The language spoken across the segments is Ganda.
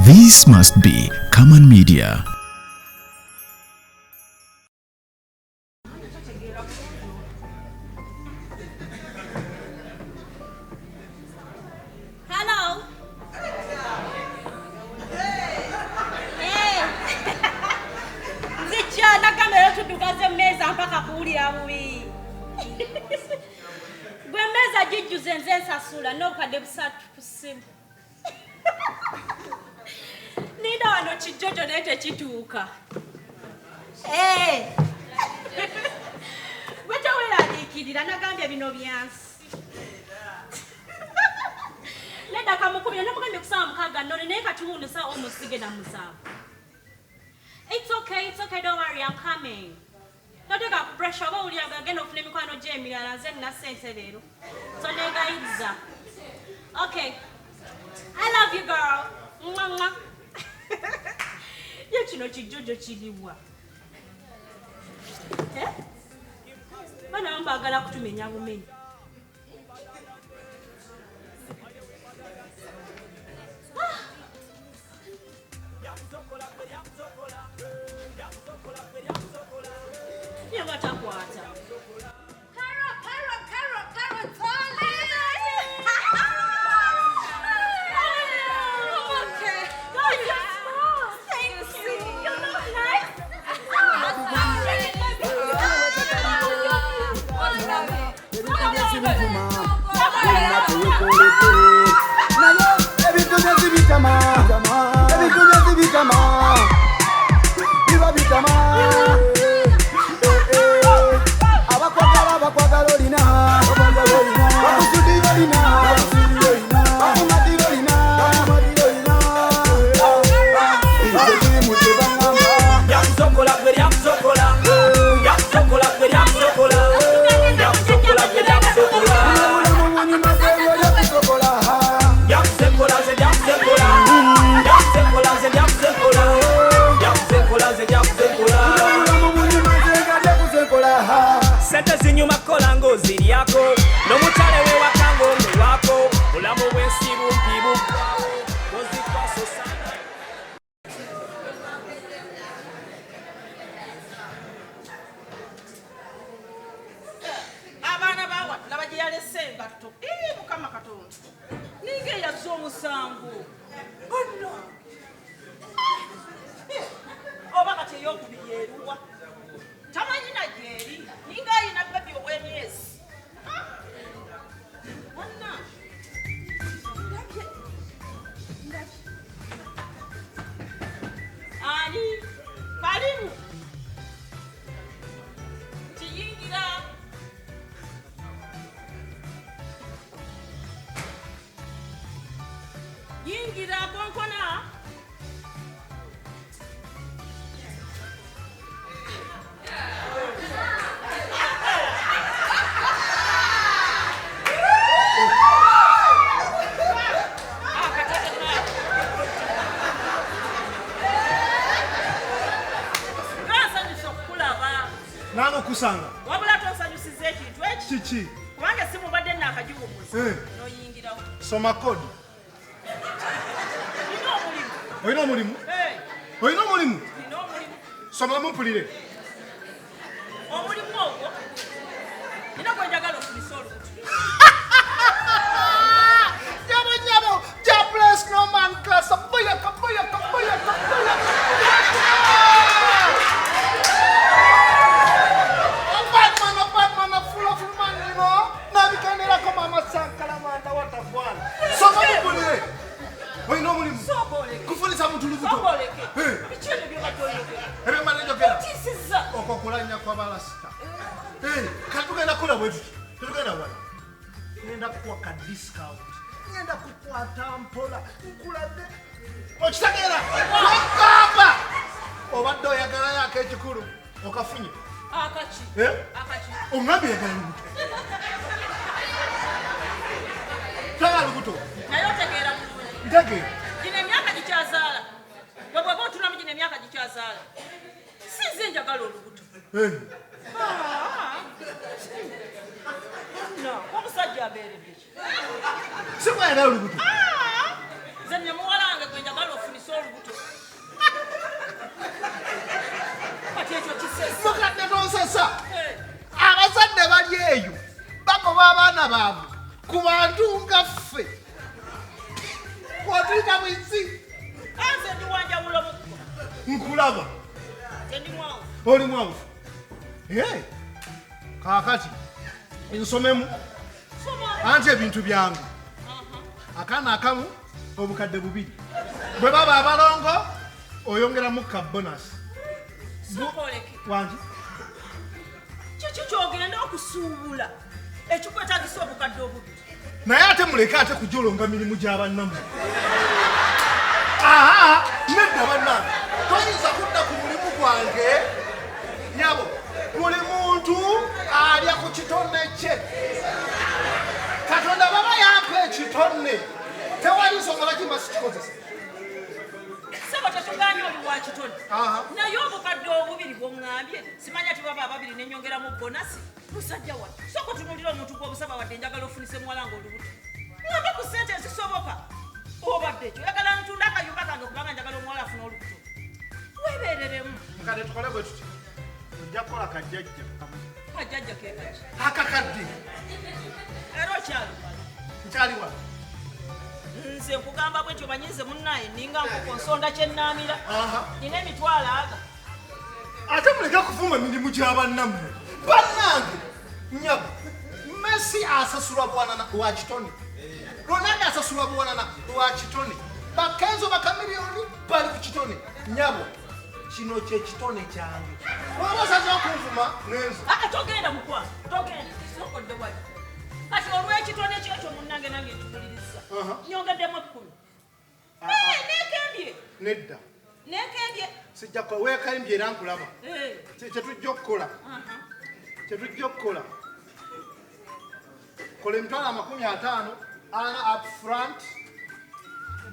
This must be Common Media. Hello. Zichana kamera tudukaze meza mpaka kuulira bubi. Gwe meza jijjuze nze nsasula n'obukadde busatu ku ssimu. Ninda wano kijjojo naye tekituuka. Gwe teweeraliikirira nagambye bino byansi. Nedda kamukubira namugambye kusaawa mukaaga nnone naye kati wuuno saawa omusige na musaawa. It's okay, don't worry, I'm coming. Don't take a pressure, oba uli agagenda ofuna emikwano gy'emirala nze nina sense leero. So negayizza. Okay. I love you, girl. Mwah. Ye kino kijjojo kiriwa. Bana mbagala kutumenya bumenyi. Ye batakwata. Sente zinyuma kola ngoziri yako n'omukyale we wakango wako mulamu w'ensibu mpibu ozikwaso sana. Abaana bawa laba gye yalese engatto mukama Katonda ninga eyazza omusango ono oba kati ey'okubiri eruwa tamanyi na gyeri ninga ayina babi ow'emyezi wonna ani kalimu kiyingira yingira konkona Nano kusanga. wabula tosanyusiza ekintu eki Chichi. kubanga simubadde naakagiwumuza noyingirawo Soma kodi. nina omulimu Oyina omulimu? Oyina omulimu? nina omulimu Soma mumpulire. omulimu ogwo nina gwe njagala ofulisa olubuto Nyabo. Ja bless no man class. Boya. Batman full of man, you know. Na bikanira kama masakala manda watafwana. Soma mumpulire. Oyina omulimu? soboleke Kufulisa muntu lubuto. soboleke bikyebyo byebatoyogera Ebe manager gera. tisiza Okokulanya kwa balasita. Katugenda kola bwetu. Tugenda wala. Nenda kuwa ka discount. Nenda kukwata mpola. Nkulade. Okitagera. Okamba. Obadde oyagala yako ekikulu. Okafunye. akaki Omwambi yagala lubuto. Tala lubuto. naye otegeera bulungi Ntegeera. gino emyaka gikyazaala bwe bweba otulamu gino emyaka gikyazaala sinze njagala olubuto omusajja abeeredde Si bwera olubuto. nze nne muwalange gwe njagala ofunisa Sasa abazadde bali eyo bagoba abaana baabwe ku bantu nga ffe kwatuyita bwizi Anze ndiwanja ulo nkulaba Tendi mwawo. oli mwavufu kaakati nsomemu Soma. anti ebintu byange akaana akamu obukadde bubiri bwe baba abalongo oyongeramu ka bonasi Sokoleke. wangi Kiki kyogenda okusuubula ekikwetagisa obukadde obubiri. naye ate muleke ate kujolonga mirimu gy'abannamu nedda bannange toyinza kudda ku mulimu gwange nyabo buli muntu alya ku kitone kye katonda baba yampa ekitone tewali nsonga bakimba sikikozesa Sebo tetuganye oli wa kitone. Aha. Naye obukadde obubiri bw'oŋŋambye simanya tibaba ababiri nenyongeramu bonasi musajja wa soko tunulira omuntu gw'obusaba wadde njagala ofunise muwala nga olubuto ng'ambe ku ssente ezisoboka obadde ekyo oyagala ntunda akayumba kange kubanga njagala omuwala afuna olubuto weebereremu nkade tukole bwe tuti ojja kukola kajjajja kajjajja kekaki akakadde era okyali nkyali wa nze nkugamba bwe ntyo banyize munnaye ninga nkoko nsonda kyennaamira Aha. nina emitwalo aga ate muleke kuvuma emirimu gy'abannammwe bannange nyabo Messi asasulwa bwanana wa kitone Ronaldo asasulwa bwanana wa kitone bakenzo bakamiliyoni bali ku kitone nyabo kino kye kitone kyange waba osaza okunvuma ngenzo togenda mukwa togenda sokodde bwali kati olw'ekitone kyekyo munnange nange ntubuliriza nyongeddemu 10 nekembye nedda nekembye sijja kukola weekaimbye era nkulaba kyetujja okukola kola emitwalo 50 ana up front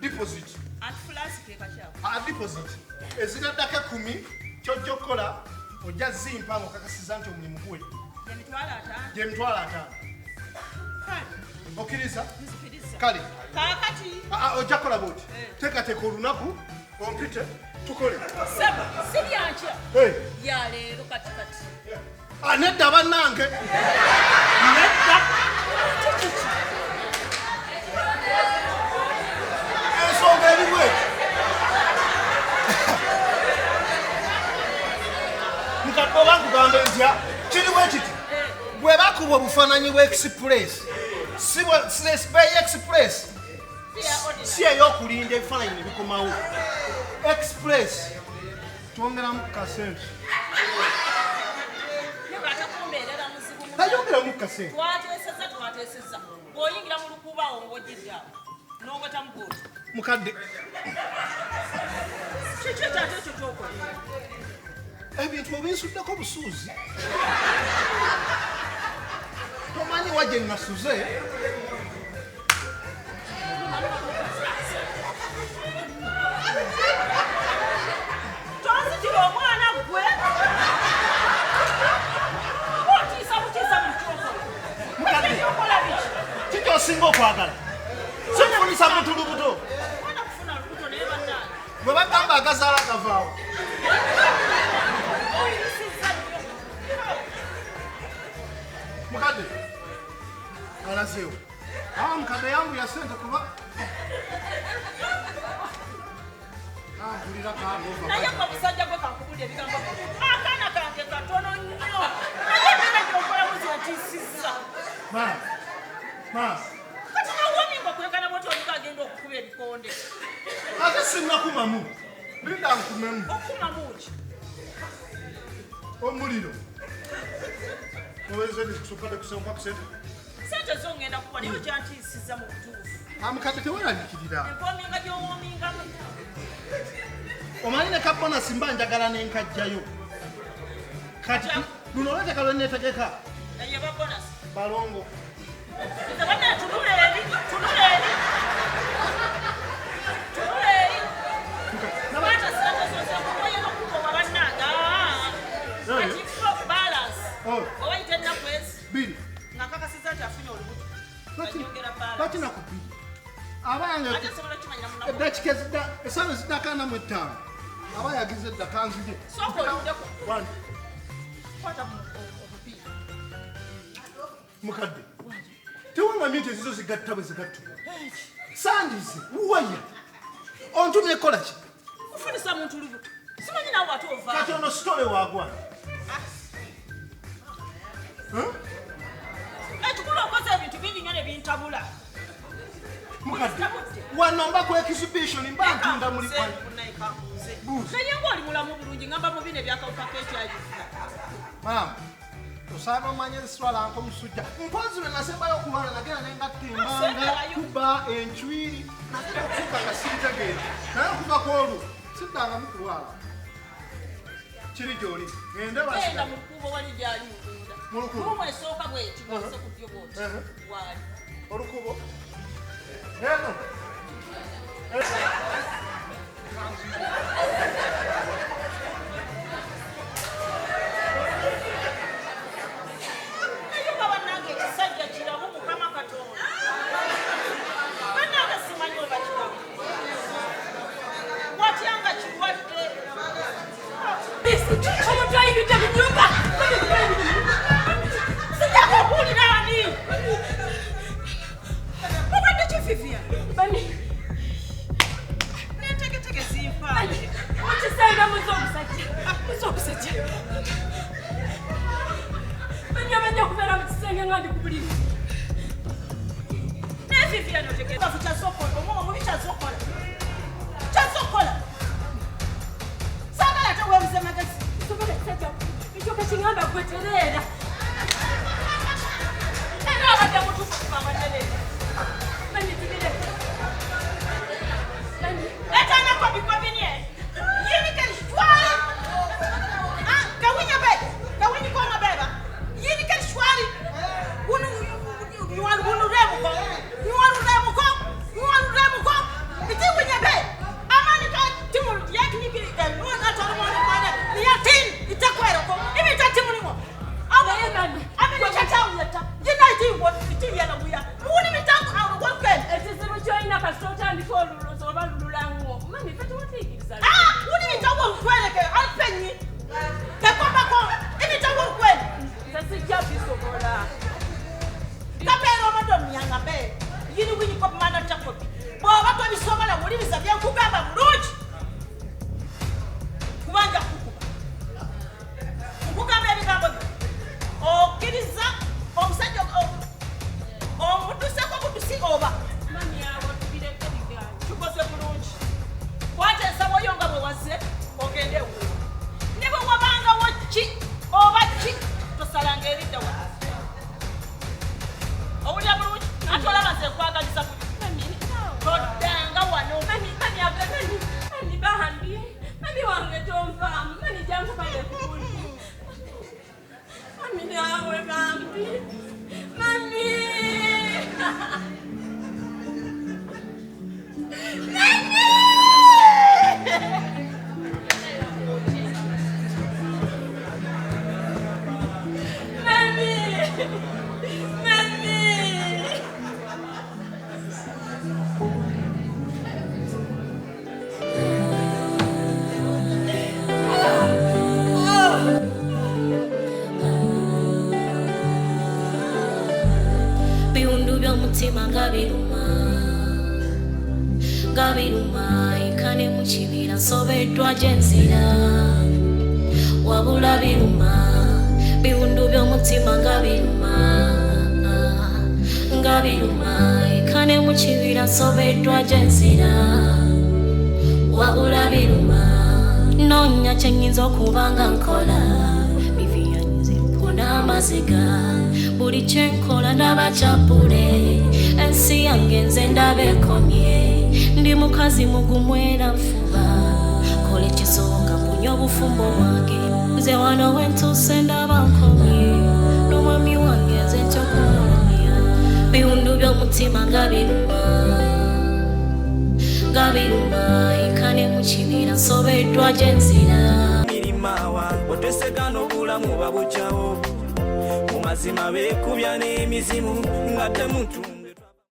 deposit antifulasi kekakyawo deposit eziraddako 10 kyojja okukola ojja zimpa ng'okakasiza nti omulimu gwe emitwalo 5 gyemitwalo 5 kale okkiriza nzikiriza kale kaakati ojja kukola bwoti teekateeka olunaku ompite tukole sebo si byankya Hey. bya leero katikati nedda bannange nedda ensonga eriwe mukadde oba nkugambe ntya kiriwe kiti bwe bakuba obufaananyi bwa express beyi express si ey'okulinda ebifaananyi ne bikomawo express twongeramu kasente nekatakumbeerera muzibu tayongeramu kasente twateeseza bw'oyingira mu lukuba awo ng'ojjiddawo n'ongatamu gooti mukadde kiki ekyate ekyo kyokola ebintu obinsuddeko busuuzi tomanyi wa gye nasuze tonzitira omwana gwe otiisa butiisa buli kyokola ekyokola biki kikyosinga okwagala sifunisa muntu lubuto mwana kufuna lubuto naye bannange bwe bagamba agazaala gavaawo oyisizza nnyo mukadde alazeewo mukadde yangu ya sente kuba mpulira kangova naye gwe musajja gwe kankubulya ebigambo akaana kange katono nnyo naye embeera gy'okolamu zintiisizza kati nawomingwa kwekana bwoti olinga agenda okukuba ebikonde ate sinnakumamu linda nkumemu okumamu ki omuliro owezenisukadde kusompa kusente sente zongenda kuba naye okyantiisizza mu butuufu mukadde teweraliikirira enkominga gy'owomingamu omanyi ne kabonasi mba njagala nenkajjayo kati luno olweteka lwe neetegeka naye babonasi balongo tebana tunula eri nabaata sente zozemukoye nokukoba bannanga kati fo balance owaite ennaku ezi biri ng'akakasiza nti afunye olubuto anyongera balance bakinakubiri abange ate nsobola okimanyira munaku eddakika esaawa eziddakannamu 5 aba yagize edda kanzuje sooka oluddeko Mukadde. Tewanga mite zizo zigatta bwe zigattu. Sandize, uwaya. Ontumye kola ki? Kufunisa muntu lubuto. Simanyi nawe atova. Kati ono stole wagwa. Tukula okoze ebintu bingi nnyo ne bintabula. Mukadde. Wanomba ku exhibition mba ntunda muli kwa. Naye ng'oli mulamu bulungi ngamba mu bino ebyakawuka k'ekyayi. Mama. Osaba omanye swala nko musujja. Mpozi na sembayo okulwana nagenda nengatta embanga kuba enchwiri nagenda okufuka nga sintegera. Naye okuva kwolu siddanga mukulwala. Kiri gy'oli. Ngende basi. Genda mu lukuubo wali gy'ali mugunda. Mu lukuubo. Kuba esooka bw'eti bw'ose ku ddyo bw'oti. Wali. Olukuubo. Eno. Gabiruma ikane muchibira sobetwa jensira wabula biruma biwundu by'omutima Gabiruma ikane muchibira sobetwa jensira wabula biruma nonya chenyizo kubanga nkola biviyanze mpona amaziga buli chenkola ndabachapule ensi yange nze ndabekomye ndi mukazi mugumwera nfuba kola ekisoboka mpunya obufumbo bwange nze wano wentuuse ndaba nkomye n'omwami wange nze nkyokunomya biwundu by'omutima Gabiruma ikane mu kibira nsobeddwa gyenzira mirimawa otesegana obulamu babukyawo mu mazima beekubya n'emizimu nga temutu